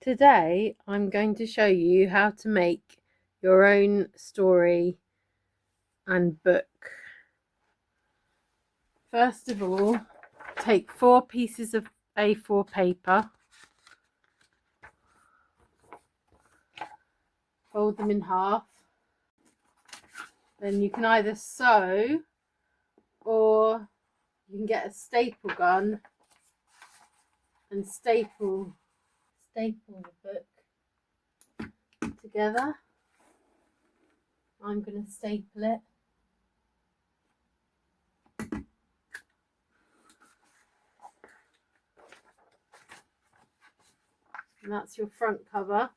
Today I'm going to show you how to make your own story and book. First of all, take 4 pieces of A4 paper, fold them in half, then you can either sew or you can get a staple gun and staple the book together. I'm going to staple it. And that's your front cover.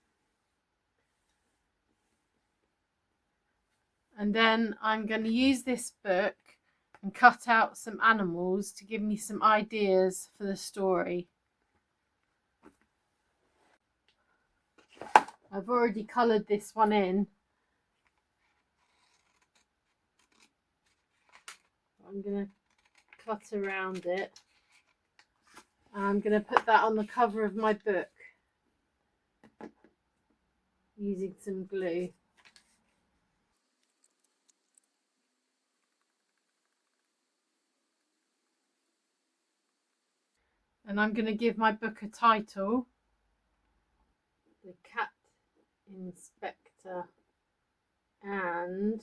And then I'm going to use this book and cut out some animals to give me some ideas for the story. I've already coloured this one in. I'm going to cut around it. And I'm going to put that on the cover of my book using some glue. And I'm going to give my book a title, The Cat Inspector, and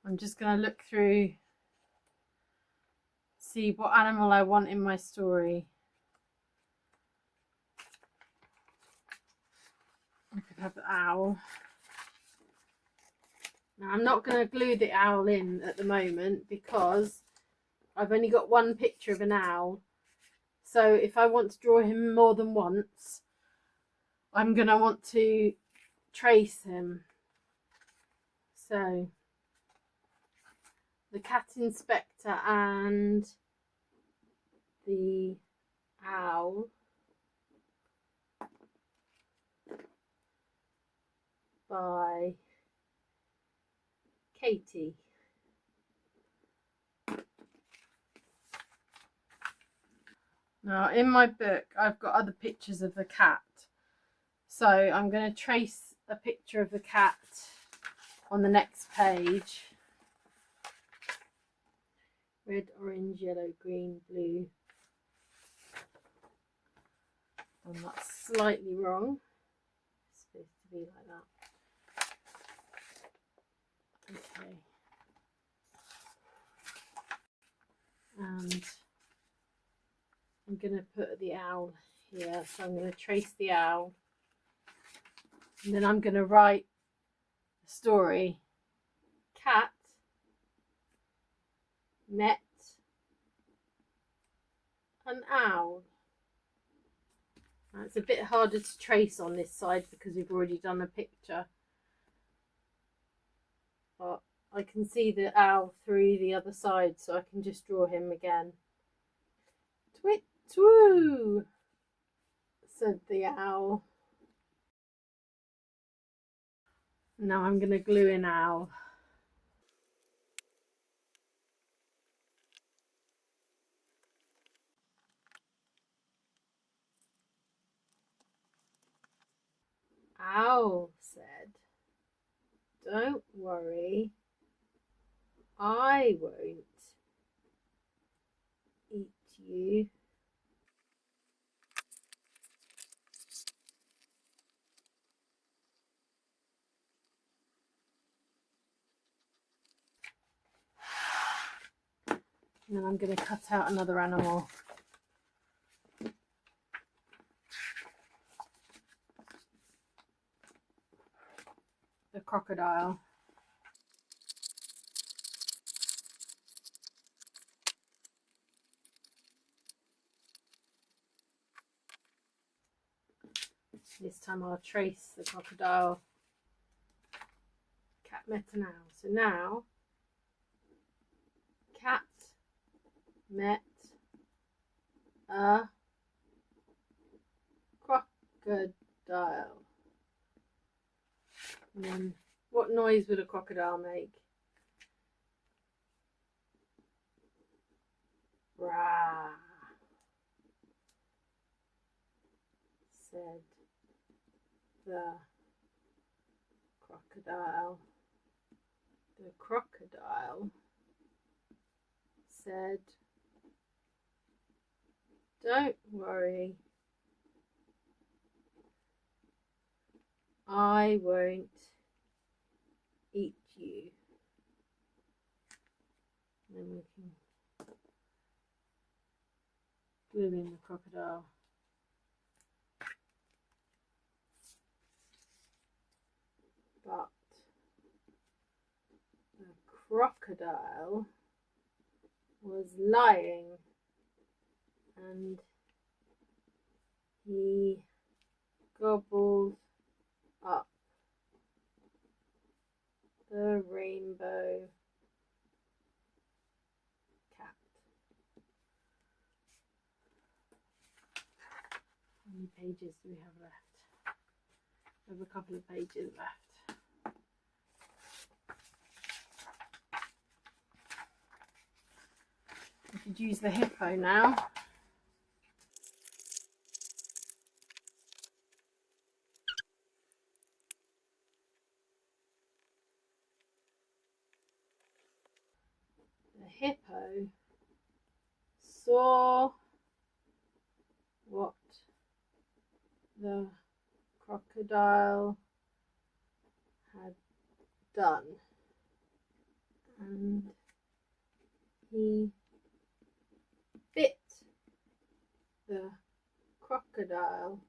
I'm just going to look through, see what animal I want in my story. I could have the owl. Now I'm not going to glue the owl in at the moment because I've only got one picture of an owl. So if I want to draw him more than once, I'm going to want to trace him. So the Cat Inspector and the owl by Katie. Now in my book I've got other pictures of the cat, so I'm going to trace a picture of the cat on the next page. Red, orange, yellow, green, blue. And that's slightly wrong. It's supposed to be like that. Okay. And I'm going to put the owl here. So I'm going to trace the owl. And then I'm going to write the story. Cat met an owl. Now, it's a bit harder to trace on this side because we've already done a picture. But I can see the owl through the other side, so I can just draw him again. Twit twoo, said the owl. Now I'm going to glue in owl. Owl said, "Don't worry, I won't eat you." And then I'm going to cut out another animal. The crocodile. This time I'll trace the crocodile. Cat met an owl. So now, cat met a crocodile. And then, what noise would a crocodile make? the crocodile. The crocodile said, "Don't worry, I won't eat you." And then we can glue in the crocodile. But the crocodile was lying, and he gobbled up the rainbow cat. How many pages do we have left? We have a couple of pages left. We could use the hippo now. The hippo saw what the crocodile had done, and he bit the crocodile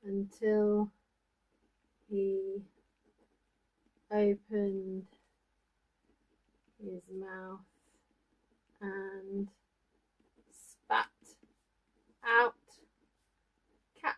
until he opened his mouth and spat out cat.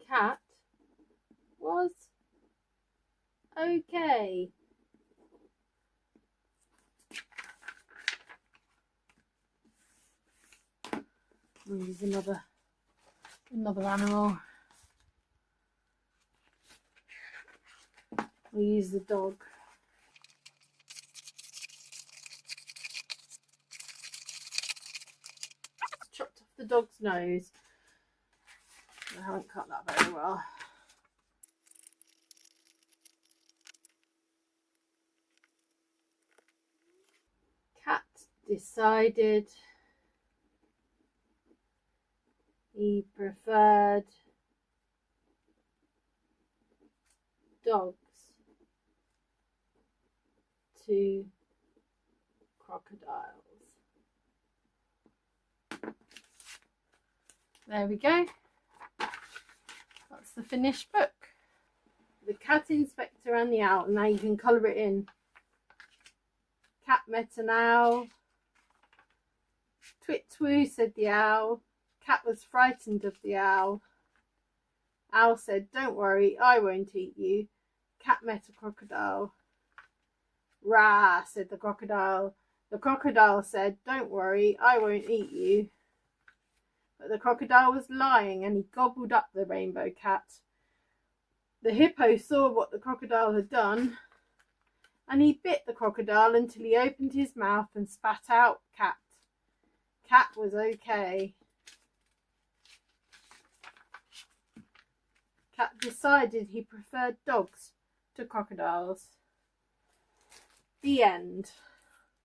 Cat was okay. We'll use another animal. We'll use the dog. Chopped off the dog's nose. I haven't cut that very well. Cat decided he preferred dogs to crocodiles. There we go. That's the finished book. The Cat Inspector and the Owl. Now you can colour it in. Cat met an owl. Twit twoo, said the owl. Cat was frightened of the owl. Owl said, "Don't worry, I won't eat you." Cat met a crocodile. Rah, said the crocodile. The crocodile said, "Don't worry, I won't eat you." But the crocodile was lying, and he gobbled up the rainbow cat. The hippo saw what the crocodile had done, and he bit the crocodile until he opened his mouth and spat out cat. Cat was okay. Cat decided he preferred dogs to crocodiles. The end.